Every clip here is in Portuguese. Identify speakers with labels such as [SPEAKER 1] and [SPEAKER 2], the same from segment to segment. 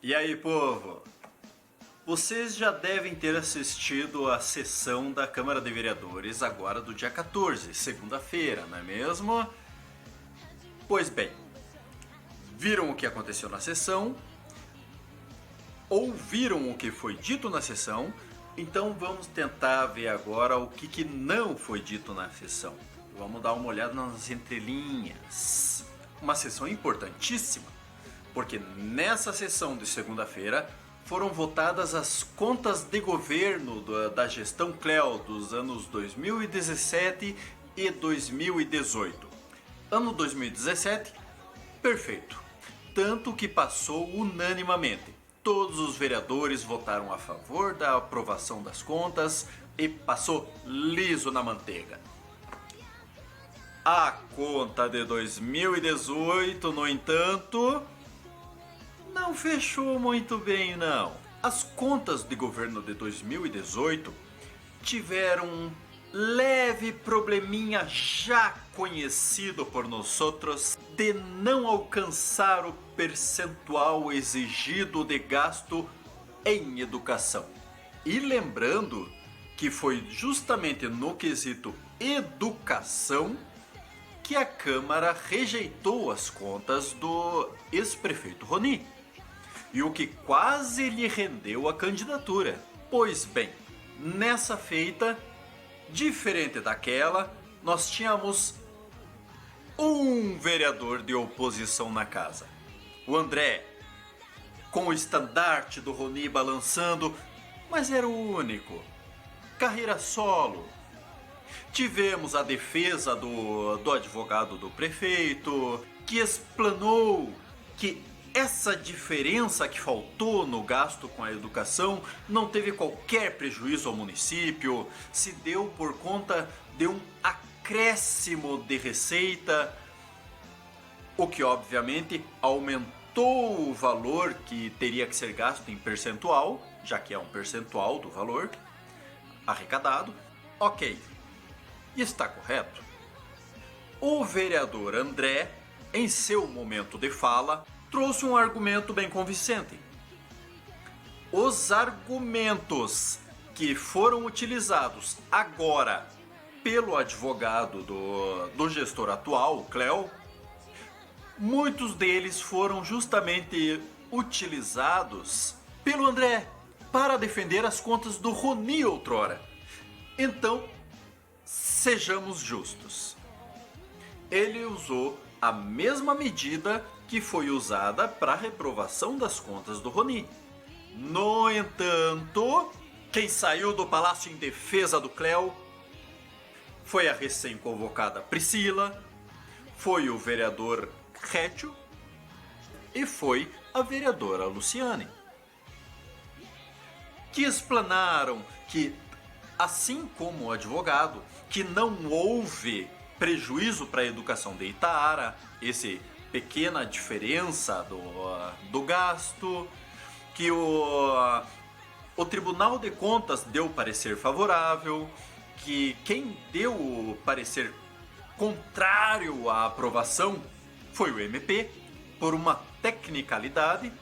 [SPEAKER 1] E aí, povo? Vocês já devem ter assistido a sessão da Câmara de Vereadores agora do dia 14, segunda-feira, não é mesmo? Pois bem, viram o que aconteceu na sessão? Ouviram o que foi dito na sessão? Então vamos tentar ver agora o que não foi dito na sessão. Vamos dar uma olhada nas entrelinhas. Uma sessão importantíssima, porque nessa sessão de segunda-feira foram votadas as contas de governo da gestão Cleo dos anos 2017 e 2018. Ano 2017, perfeito. Tanto que passou unanimamente. Todos os vereadores votaram a favor da aprovação das contas e passou liso na manteiga. A conta de 2018, no entanto, não fechou muito bem, não. As contas de governo de 2018 tiveram um leve probleminha já conhecido por nós outros de não alcançar o percentual exigido de gasto em educação. E lembrando que foi justamente no quesito educação que a Câmara rejeitou as contas do ex-prefeito Roni, e o que quase lhe rendeu a candidatura. Pois bem, nessa feita, diferente daquela, nós tínhamos um vereador de oposição na casa, o André, com o estandarte do Roni balançando, mas era o único. Carreira solo. Tivemos a defesa do advogado do prefeito, que explanou que essa diferença que faltou no gasto com a educação não teve qualquer prejuízo ao município, se deu por conta de um acréscimo de receita, o que obviamente aumentou o valor que teria que ser gasto em percentual, já que é um percentual do valor arrecadado. Ok, está correto? O vereador André, em seu momento de fala, trouxe um argumento bem convincente. Os argumentos que foram utilizados agora pelo advogado do gestor atual, o Cleo, muitos deles foram justamente utilizados pelo André para defender as contas do Roni outrora. Então, sejamos justos. Ele usou a mesma medida que foi usada para a reprovação das contas do Roni. No entanto, quem saiu do palácio em defesa do Cleo foi a recém-convocada Priscila, foi o vereador Rétio e foi a vereadora Luciane, que explanaram que, assim como o advogado, que não houve prejuízo para a educação de Itaara, essa pequena diferença do gasto, que o Tribunal de Contas deu parecer favorável, que quem deu o parecer contrário à aprovação foi o MP, por uma tecnicalidade,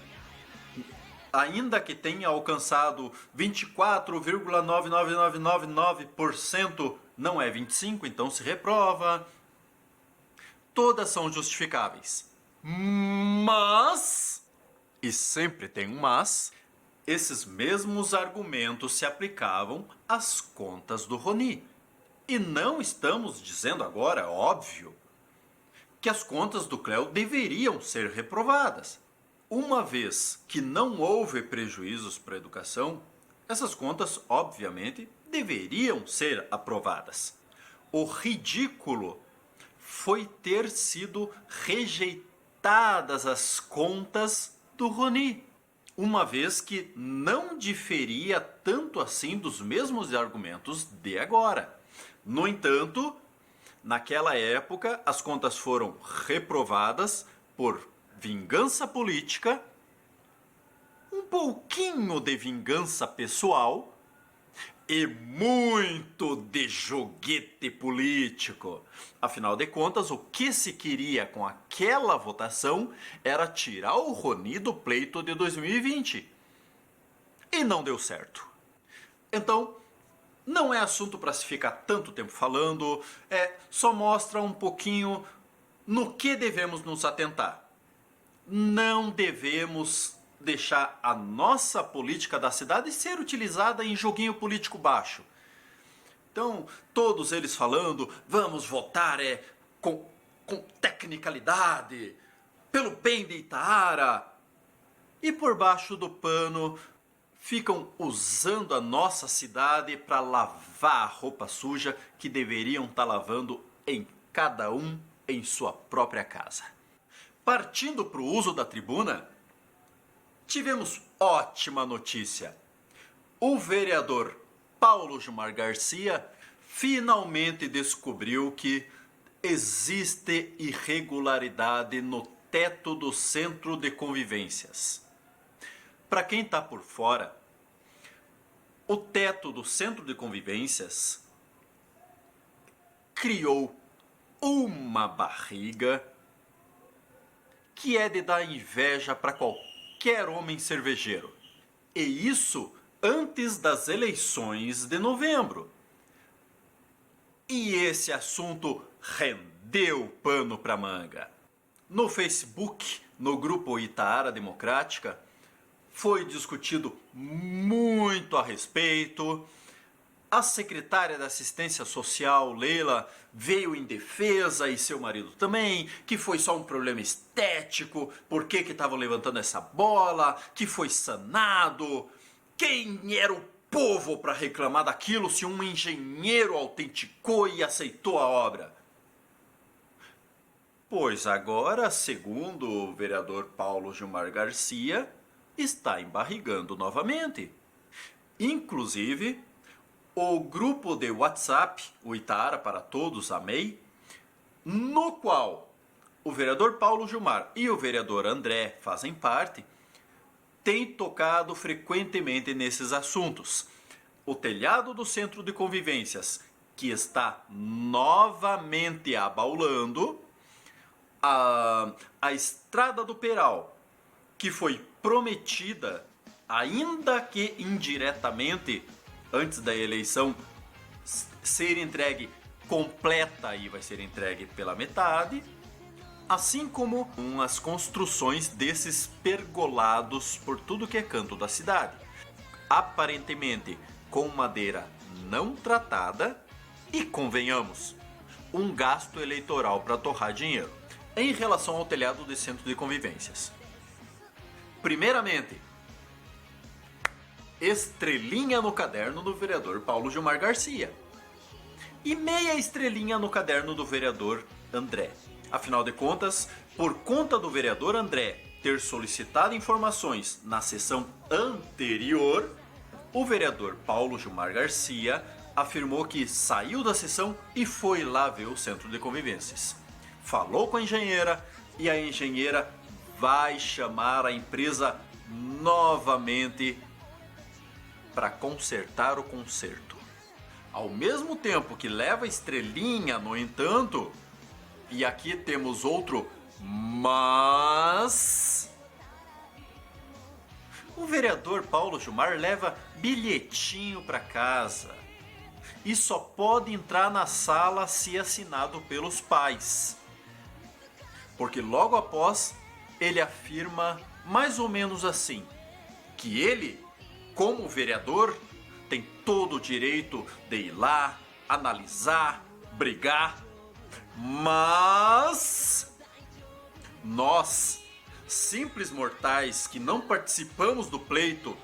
[SPEAKER 1] ainda que tenha alcançado 24,99999%, não é 25%, então se reprova. Todas são justificáveis. Mas, e sempre tem um mas, esses mesmos argumentos se aplicavam às contas do Roni. E não estamos dizendo agora, óbvio, que as contas do Cleo deveriam ser reprovadas. Uma vez que não houve prejuízos para a educação, essas contas, obviamente, deveriam ser aprovadas. O ridículo foi ter sido rejeitadas as contas do Roni, uma vez que não diferia tanto assim dos mesmos argumentos de agora. No entanto, naquela época, as contas foram reprovadas por vingança política, um pouquinho de vingança pessoal e muito de joguete político. Afinal de contas, o que se queria com aquela votação era tirar o Rony do pleito de 2020. E não deu certo. Então, não é assunto para se ficar tanto tempo falando, só mostra um pouquinho no que devemos nos atentar. Não devemos deixar a nossa política da cidade ser utilizada em joguinho político baixo. Então, todos eles falando, vamos votar com tecnicalidade, pelo bem de Itaara. E por baixo do pano, ficam usando a nossa cidade para lavar a roupa suja que deveriam estar lavando em cada um em sua própria casa. Partindo para o uso da tribuna, tivemos ótima notícia. O vereador Paulo Gilmar Garcia finalmente descobriu que existe irregularidade no teto do Centro de Convivências. Para quem está por fora, o teto do Centro de Convivências criou uma barriga que é de dar inveja para qualquer homem cervejeiro. E isso antes das eleições de novembro. E esse assunto rendeu pano para manga. No Facebook, no grupo Itaara Democrática, foi discutido muito a respeito. A secretária da Assistência Social, Leila, veio em defesa, e seu marido também, que foi só um problema estético, por que estavam levantando essa bola, que foi sanado. Quem era o povo para reclamar daquilo se um engenheiro autenticou e aceitou a obra? Pois agora, segundo o vereador Paulo Gilmar Garcia, está embarrigando novamente. Inclusive, o grupo de WhatsApp, o Itaara para Todos, AMEI, no qual o vereador Paulo Gilmar e o vereador André fazem parte, tem tocado frequentemente nesses assuntos. O telhado do Centro de Convivências, que está novamente abaulando, a estrada do Peral, que foi prometida, ainda que indiretamente, antes da eleição ser entregue completa, e vai ser entregue pela metade, assim como as construções desses pergolados por tudo que é canto da cidade, aparentemente com madeira não tratada e, convenhamos, um gasto eleitoral para torrar dinheiro. Em relação ao telhado de Centro de Convivências, primeiramente, estrelinha no caderno do vereador Paulo Gilmar Garcia e meia estrelinha no caderno do vereador André. Afinal de contas, por conta do vereador André ter solicitado informações na sessão anterior, o vereador Paulo Gilmar Garcia afirmou que saiu da sessão e foi lá ver o Centro de Convivências. Falou com a engenheira e a engenheira vai chamar a empresa novamente para consertar o conserto. Ao mesmo tempo que leva estrelinha, no entanto, e aqui temos outro mas, o vereador Paulo Gilmar leva bilhetinho para casa e só pode entrar na sala se assinado pelos pais. Porque logo após ele afirma mais ou menos assim, que ele, como vereador, tem todo o direito de ir lá, analisar, brigar, mas nós, simples mortais que não participamos do pleito,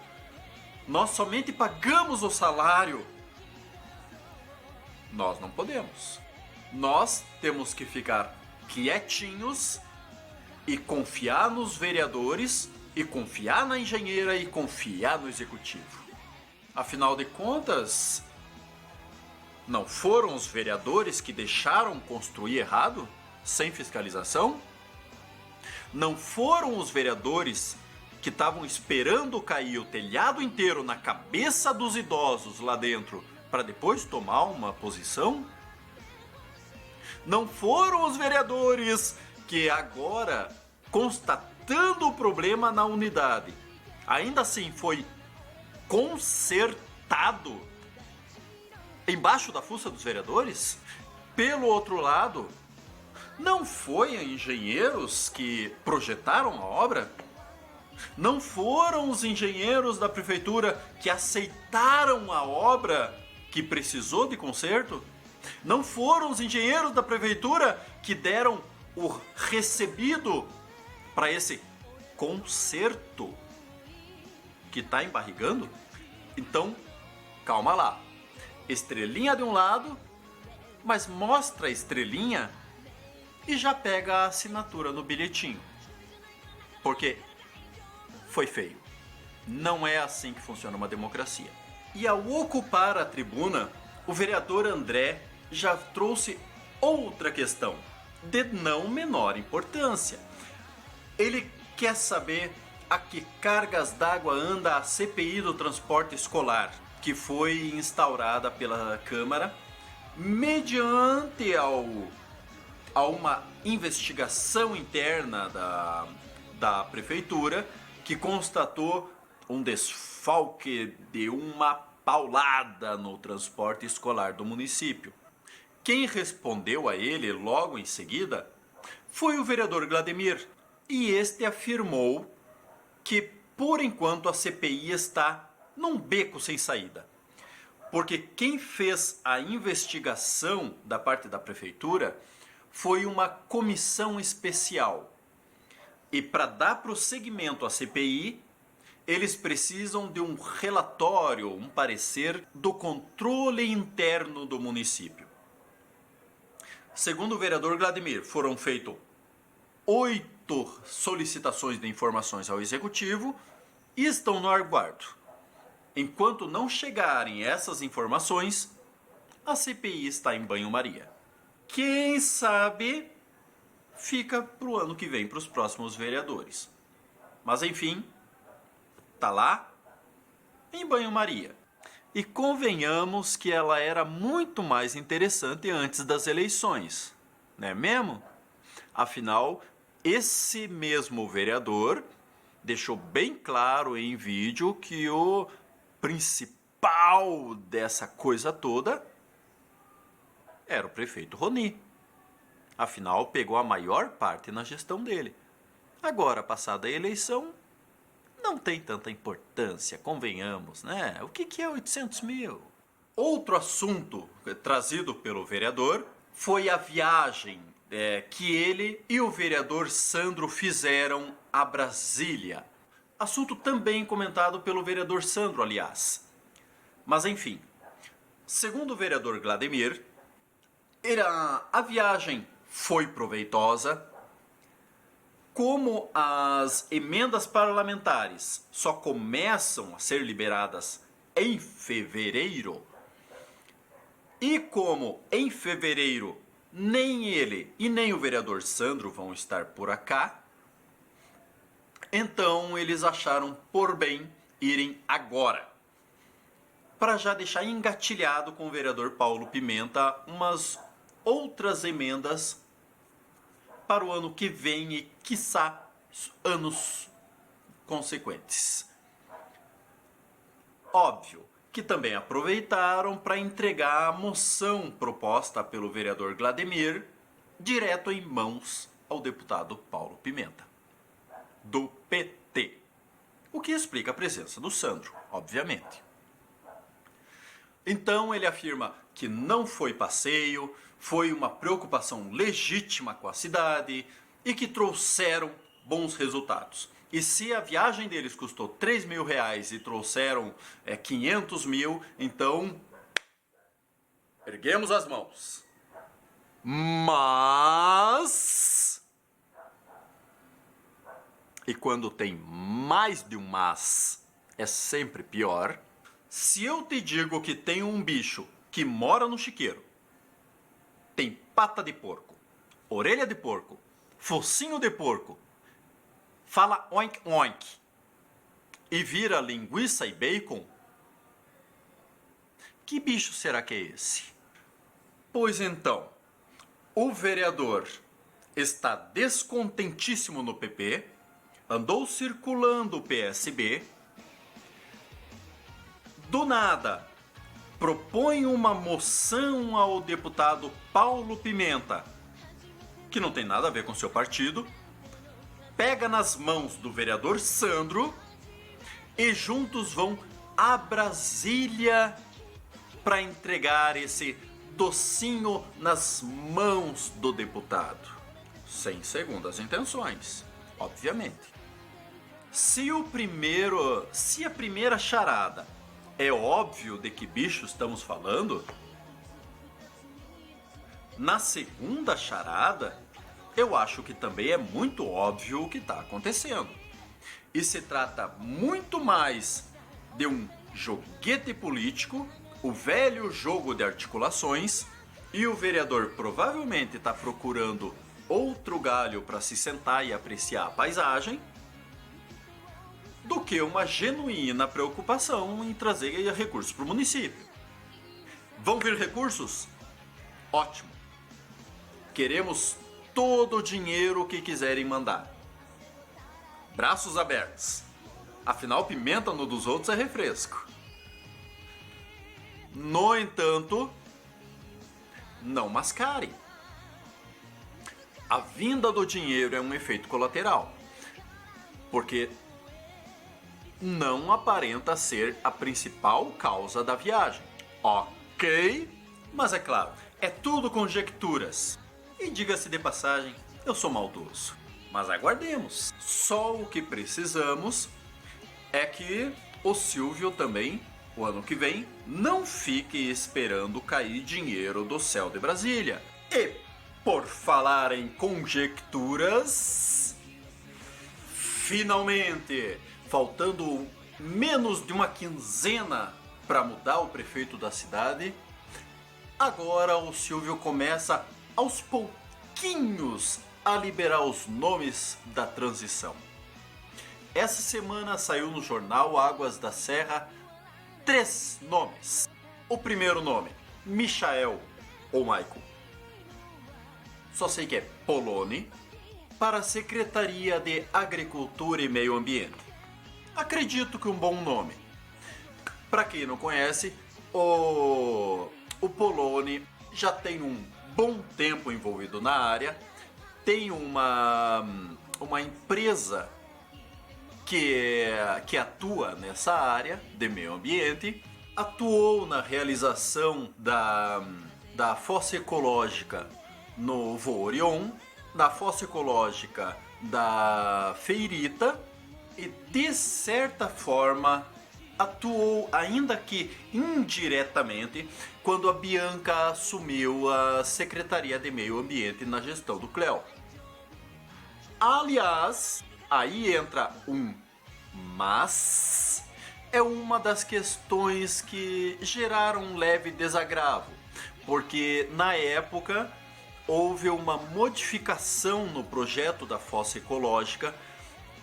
[SPEAKER 1] nós somente pagamos o salário, nós não podemos. Nós temos que ficar quietinhos e confiar nos vereadores, e confiar na engenheira, e confiar no executivo. Afinal de contas, não foram os vereadores que deixaram construir errado, sem fiscalização? Não foram os vereadores que estavam esperando cair o telhado inteiro na cabeça dos idosos lá dentro para depois tomar uma posição? Não foram os vereadores que agora, constatando o problema na unidade, ainda assim foi consertado embaixo da fuça dos vereadores? Pelo outro lado, não foi a engenheiros que projetaram a obra? Não foram os engenheiros da prefeitura que aceitaram a obra que precisou de conserto? Não foram os engenheiros da prefeitura que deram o recebido para esse conserto que está embarrigando? Então, calma lá. Estrelinha de um lado, mas mostra a estrelinha e já pega a assinatura no bilhetinho. Porque foi feio. Não é assim que funciona uma democracia. E ao ocupar a tribuna, o vereador André já trouxe outra questão, de não menor importância. Ele quer saber a que cargas d'água anda a CPI do transporte escolar, que foi instaurada pela Câmara mediante a uma investigação interna da prefeitura que constatou um desfalque de uma paulada no transporte escolar do município. Quem respondeu a ele logo em seguida foi o vereador Glademir, e este afirmou que por enquanto a CPI está num beco sem saída. Porque quem fez a investigação da parte da prefeitura foi uma comissão especial. E para dar prosseguimento à CPI, eles precisam de um relatório, um parecer do controle interno do município. Segundo o vereador Glademir, foram feitas 8 solicitações de informações ao executivo e estão no aguardo. Enquanto não chegarem essas informações, a CPI está em banho-maria. Quem sabe fica para o ano que vem, para os próximos vereadores. Mas enfim, tá lá em banho-maria. E convenhamos que ela era muito mais interessante antes das eleições, não é mesmo? Afinal, esse mesmo vereador deixou bem claro em vídeo que o principal dessa coisa toda era o prefeito Roni. Afinal, pegou a maior parte na gestão dele. Agora, passada a eleição, não tem tanta importância, convenhamos, né? O que é 800 mil? Outro assunto trazido pelo vereador foi a viagem que ele e o vereador Sandro fizeram a Brasília. Assunto também comentado pelo vereador Sandro, aliás. Mas enfim, segundo o vereador Glademir, a viagem foi proveitosa. Como as emendas parlamentares só começam a ser liberadas em fevereiro, e como em fevereiro nem ele e nem o vereador Sandro vão estar por cá, então eles acharam por bem irem agora, para já deixar engatilhado com o vereador Paulo Pimenta umas outras emendas para o ano que vem e, quiçá, anos consequentes. Óbvio que também aproveitaram para entregar a moção proposta pelo vereador Glademir direto em mãos ao deputado Paulo Pimenta, do PT. O que explica a presença do Sandro, obviamente. Então ele afirma que não foi passeio, foi uma preocupação legítima com a cidade e que trouxeram bons resultados. E se a viagem deles custou 3 mil reais e trouxeram 500 mil, então erguemos as mãos. Mas... E quando tem mais de um mas, é sempre pior. Se eu te digo que tem um bicho que mora no chiqueiro, tem pata de porco, orelha de porco, focinho de porco, fala oink oink, e vira linguiça e bacon? Que bicho será que é esse? Pois então, o vereador está descontentíssimo no PP, andou circulando o PSB, do nada propõe uma moção ao deputado Paulo Pimenta, que não tem nada a ver com seu partido, pega nas mãos do vereador Sandro e juntos vão a Brasília para entregar esse docinho nas mãos do deputado. Sem segundas intenções, obviamente. Se a primeira charada é óbvio de que bicho estamos falando, na segunda charada, eu acho que também é muito óbvio o que está acontecendo. E se trata muito mais de um joguete político, o velho jogo de articulações, e o vereador provavelmente está procurando outro galho para se sentar e apreciar a paisagem, do que uma genuína preocupação em trazer recursos para o município. Vão vir recursos? Ótimo. Queremos todo o dinheiro que quiserem mandar. Braços abertos. Afinal, pimenta no dos outros é refresco. No entanto, não mascarem. A vinda do dinheiro é um efeito colateral, porque não aparenta ser a principal causa da viagem. Ok, mas é claro, é tudo conjecturas. E diga-se de passagem, eu sou maldoso. Mas aguardemos. Só o que precisamos é que o Silvio também, o ano que vem, não fique esperando cair dinheiro do céu de Brasília. E, por falar em conjecturas, finalmente, faltando menos de uma quinzena para mudar o prefeito da cidade, agora o Silvio começa aos pouquinhos a liberar os nomes da transição. Essa semana saiu no jornal Águas da Serra 3 nomes. O primeiro nome, Michael ou Michael. Só sei que é Poloni, para a Secretaria de Agricultura e Meio Ambiente. Acredito que um bom nome. Para quem não conhece, o Poloni já tem um bom tempo envolvido na área, tem uma empresa que atua nessa área de meio ambiente, atuou na realização da fossa ecológica no Voo Orion, da fossa ecológica da Feirita, e de certa forma atuou, ainda que indiretamente, quando a Bianca assumiu a Secretaria de Meio Ambiente na gestão do Cléo. Aliás, aí entra um mas, é uma das questões que geraram um leve desagravo, porque na época houve uma modificação no projeto da fossa ecológica,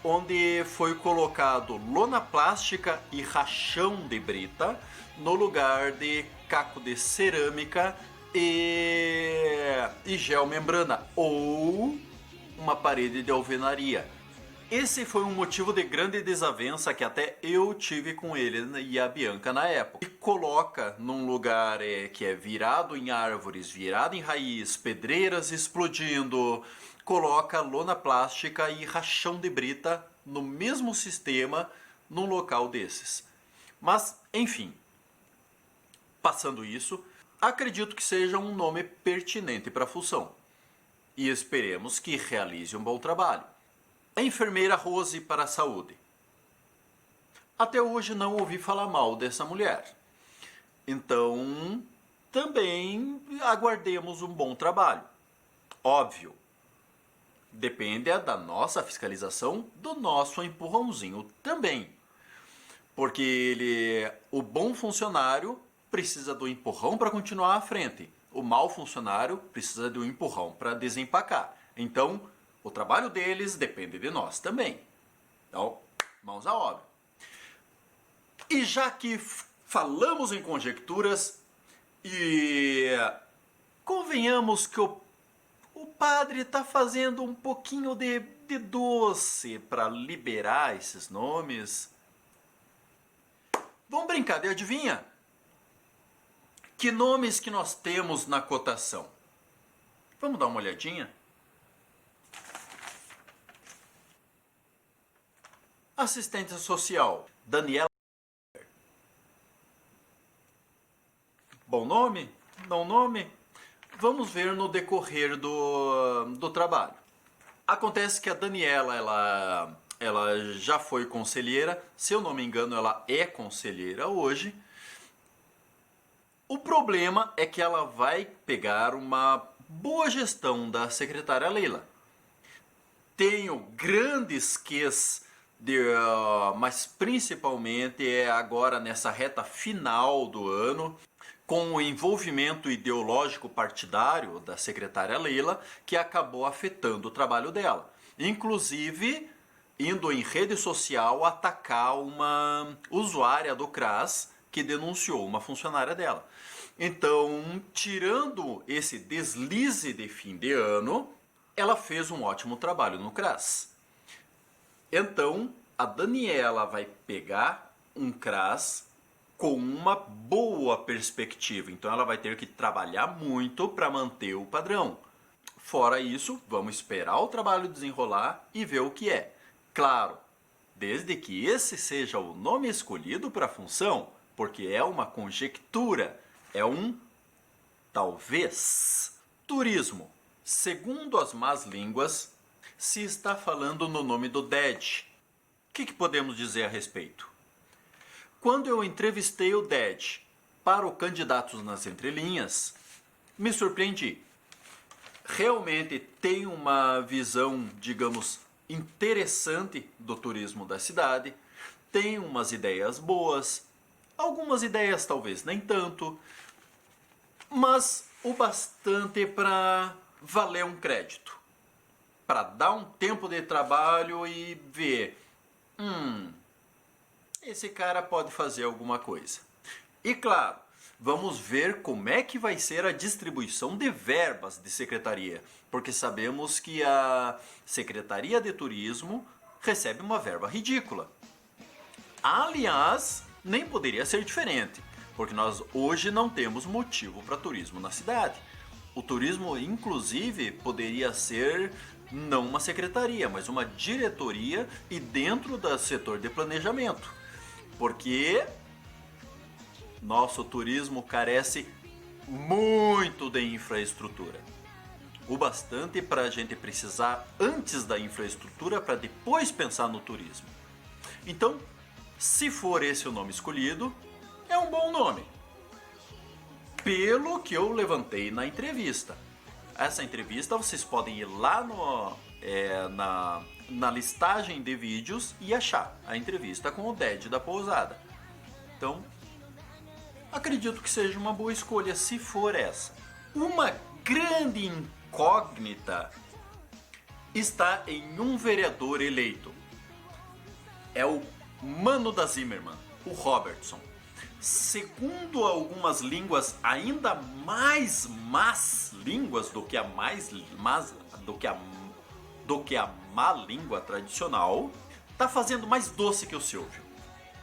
[SPEAKER 1] onde foi colocado lona plástica e rachão de brita no lugar de caco de cerâmica e geomembrana ou uma parede de alvenaria. Esse foi um motivo de grande desavença que até eu tive com ele e a Bianca na época. E coloca num lugar que é virado em árvores, virado em raiz, pedreiras explodindo, coloca lona plástica e rachão de brita no mesmo sistema num local desses. Mas, enfim, passando isso, acredito que seja um nome pertinente para a função. E esperemos que realize um bom trabalho. A enfermeira Rose para a saúde. Até hoje não ouvi falar mal dessa mulher. Então, também aguardemos um bom trabalho. Óbvio, depende da nossa fiscalização, do nosso empurrãozinho também. Porque o bom funcionário precisa do empurrão para continuar à frente. O mau funcionário precisa do empurrão para desempacar. Então, o trabalho deles depende de nós também. Então, mãos à obra. E já que falamos em conjecturas, e convenhamos que o padre está fazendo um pouquinho de doce para liberar esses nomes. Vamos brincar de adivinha? Que nomes que nós temos na cotação? Vamos dar uma olhadinha? Assistente social, Daniela. Bom nome? Não nome? Vamos ver no decorrer do trabalho. Acontece que a Daniela, ela já foi conselheira, se eu não me engano, ela é conselheira hoje. O problema é que ela vai pegar uma boa gestão da secretária Leila. Tenho grandes quês, mas principalmente é agora nessa reta final do ano, com o envolvimento ideológico partidário da secretária Leila, que acabou afetando o trabalho dela. Inclusive, indo em rede social atacar uma usuária do CRAS que denunciou uma funcionária dela. Então, tirando esse deslize de fim de ano, ela fez um ótimo trabalho no CRAS. Então, a Daniela vai pegar um CRAS com uma boa perspectiva. Então ela vai ter que trabalhar muito para manter o padrão. Fora isso, vamos esperar o trabalho desenrolar e ver o que é. Claro, desde que esse seja o nome escolhido para a função, porque é uma conjectura, é um talvez. Turismo. Segundo as más línguas, se está falando no nome do DED. O que podemos dizer a respeito? Quando eu entrevistei o DED para o Candidatos nas Entrelinhas, me surpreendi. Realmente tem uma visão, digamos, interessante do turismo da cidade, tem umas ideias boas, algumas ideias talvez nem tanto, mas o bastante para valer um crédito, para dar um tempo de trabalho e ver, esse cara pode fazer alguma coisa. E claro, vamos ver como é que vai ser a distribuição de verbas de secretaria, porque sabemos que a Secretaria de Turismo recebe uma verba ridícula. Aliás, nem poderia ser diferente, porque nós hoje não temos motivo para turismo na cidade. O turismo, inclusive, poderia ser não uma secretaria, mas uma diretoria e dentro do setor de planejamento. Porque nosso turismo carece muito de infraestrutura. O bastante para a gente precisar antes da infraestrutura para depois pensar no turismo. Então, se for esse o nome escolhido, é um bom nome. Pelo que eu levantei na entrevista. Essa entrevista vocês podem ir lá na listagem de vídeos e achar a entrevista com o DED da pousada. Então, acredito que seja uma boa escolha se for essa. Uma grande incógnita está em um vereador eleito. É o Mano da Zimmermann, o Robertson. Segundo algumas línguas ainda mais más línguas do que a má língua tradicional, tá fazendo mais doce que o Silvio.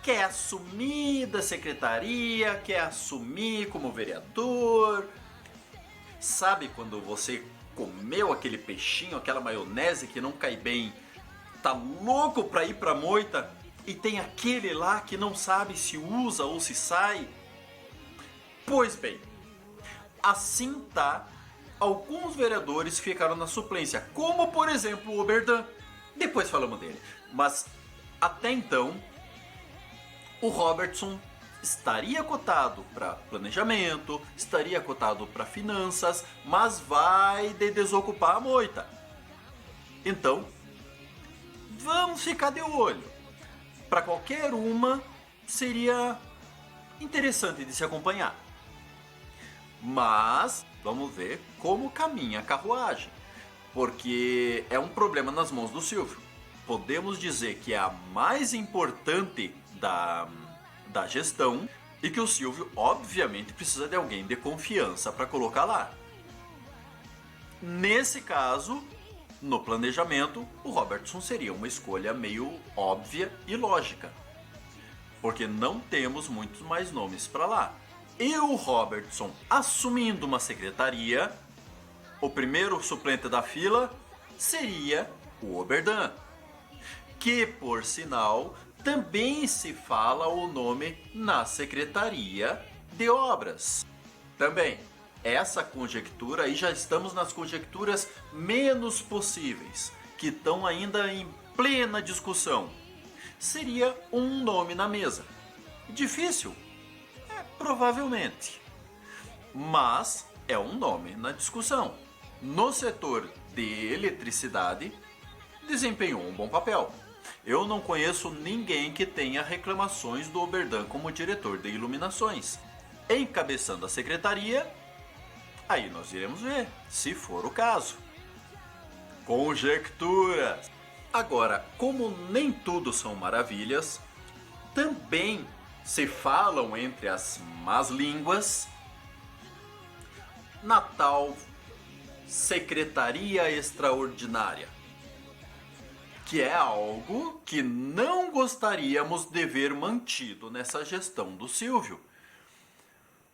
[SPEAKER 1] Quer assumir da secretaria, quer assumir como vereador. Sabe quando você comeu aquele peixinho, aquela maionese que não cai bem, tá louco pra ir pra moita e tem aquele lá que não sabe se usa ou se sai? Pois bem, assim tá. Alguns vereadores ficaram na suplência, como por exemplo o Oberdan. Depois falamos dele. Mas até então, o Robertson estaria cotado para planejamento, estaria cotado para finanças, mas vai desocupar a moita. Então, vamos ficar de olho. Para qualquer uma, seria interessante de se acompanhar. Mas vamos ver como caminha a carruagem, porque é um problema nas mãos do Silvio. Podemos dizer que é a mais importante da gestão e que o Silvio, obviamente, precisa de alguém de confiança para colocar lá. Nesse caso, no planejamento, o Robertson seria uma escolha meio óbvia e lógica, porque não temos muitos mais nomes para lá. E o Robertson assumindo uma secretaria, o primeiro suplente da fila seria o Oberdan, que, por sinal, também se fala o nome na Secretaria de Obras. Também, essa conjectura, aí já estamos nas conjecturas menos possíveis, que estão ainda em plena discussão. Seria um nome na mesa. Difícil? Provavelmente. Mas é um nome na discussão. No setor de eletricidade, desempenhou um bom papel. Eu não conheço ninguém que tenha reclamações do Oberdan como diretor de iluminações. Encabeçando a secretaria, aí nós iremos ver, se for o caso. Conjecturas. Agora, como nem tudo são maravilhas, também se falam entre as más línguas na tal Secretaria Extraordinária, que é algo que não gostaríamos de ver mantido nessa gestão do Silvio.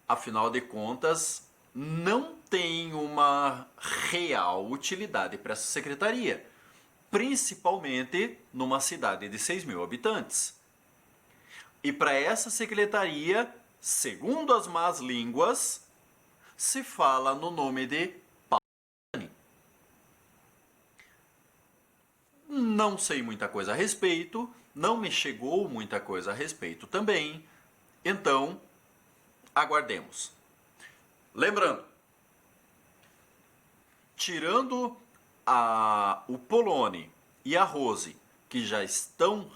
[SPEAKER 1] Afinal de contas, não tem uma real utilidade para essa secretaria, principalmente numa cidade de 6.000 habitantes. E para essa secretaria, segundo as más línguas, se fala no nome de Paulo. Não sei muita coisa a respeito, não me chegou muita coisa a respeito também, então aguardemos. Lembrando, tirando o Poloni e a Rose, que já estão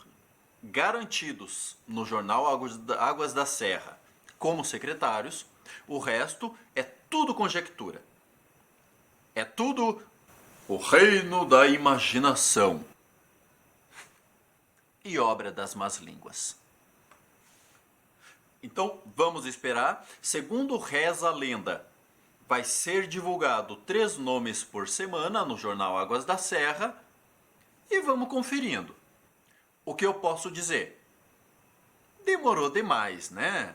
[SPEAKER 1] garantidos no jornal Águas da Serra como secretários, o resto é tudo conjectura. É tudo o reino da imaginação e obra das más línguas. Então vamos esperar. Segundo reza a lenda, vai ser divulgado 3 nomes por semana no jornal Águas da Serra e vamos conferindo. O que eu posso dizer? Demorou demais, né?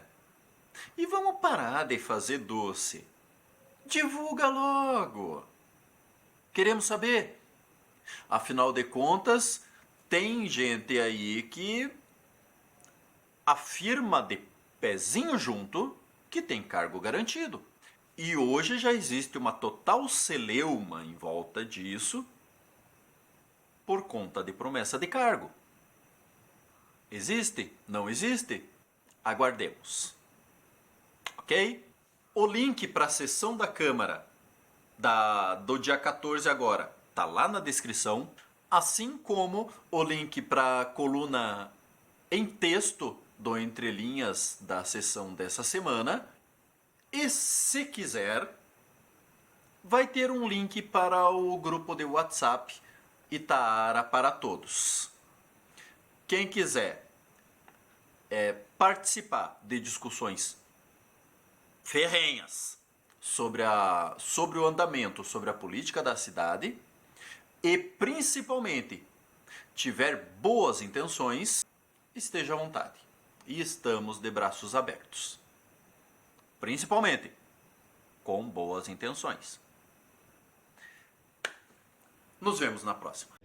[SPEAKER 1] E vamos parar de fazer doce. Divulga logo. Queremos saber. Afinal de contas, tem gente aí que afirma de pezinho junto que tem cargo garantido. E hoje já existe uma total celeuma em volta disso por conta de promessa de cargo. Existe? Não existe? Aguardemos. Ok? O link para a sessão da Câmara do dia 14 agora tá lá na descrição, assim como o link para a coluna em texto do Entre Linhas da sessão dessa semana. E se quiser, vai ter um link para o grupo de WhatsApp Itaara para Todos. Quem quiser participar de discussões ferrenhas sobre o andamento, sobre a política da cidade e principalmente tiver boas intenções, esteja à vontade. E estamos de braços abertos. Principalmente com boas intenções. Nos vemos na próxima.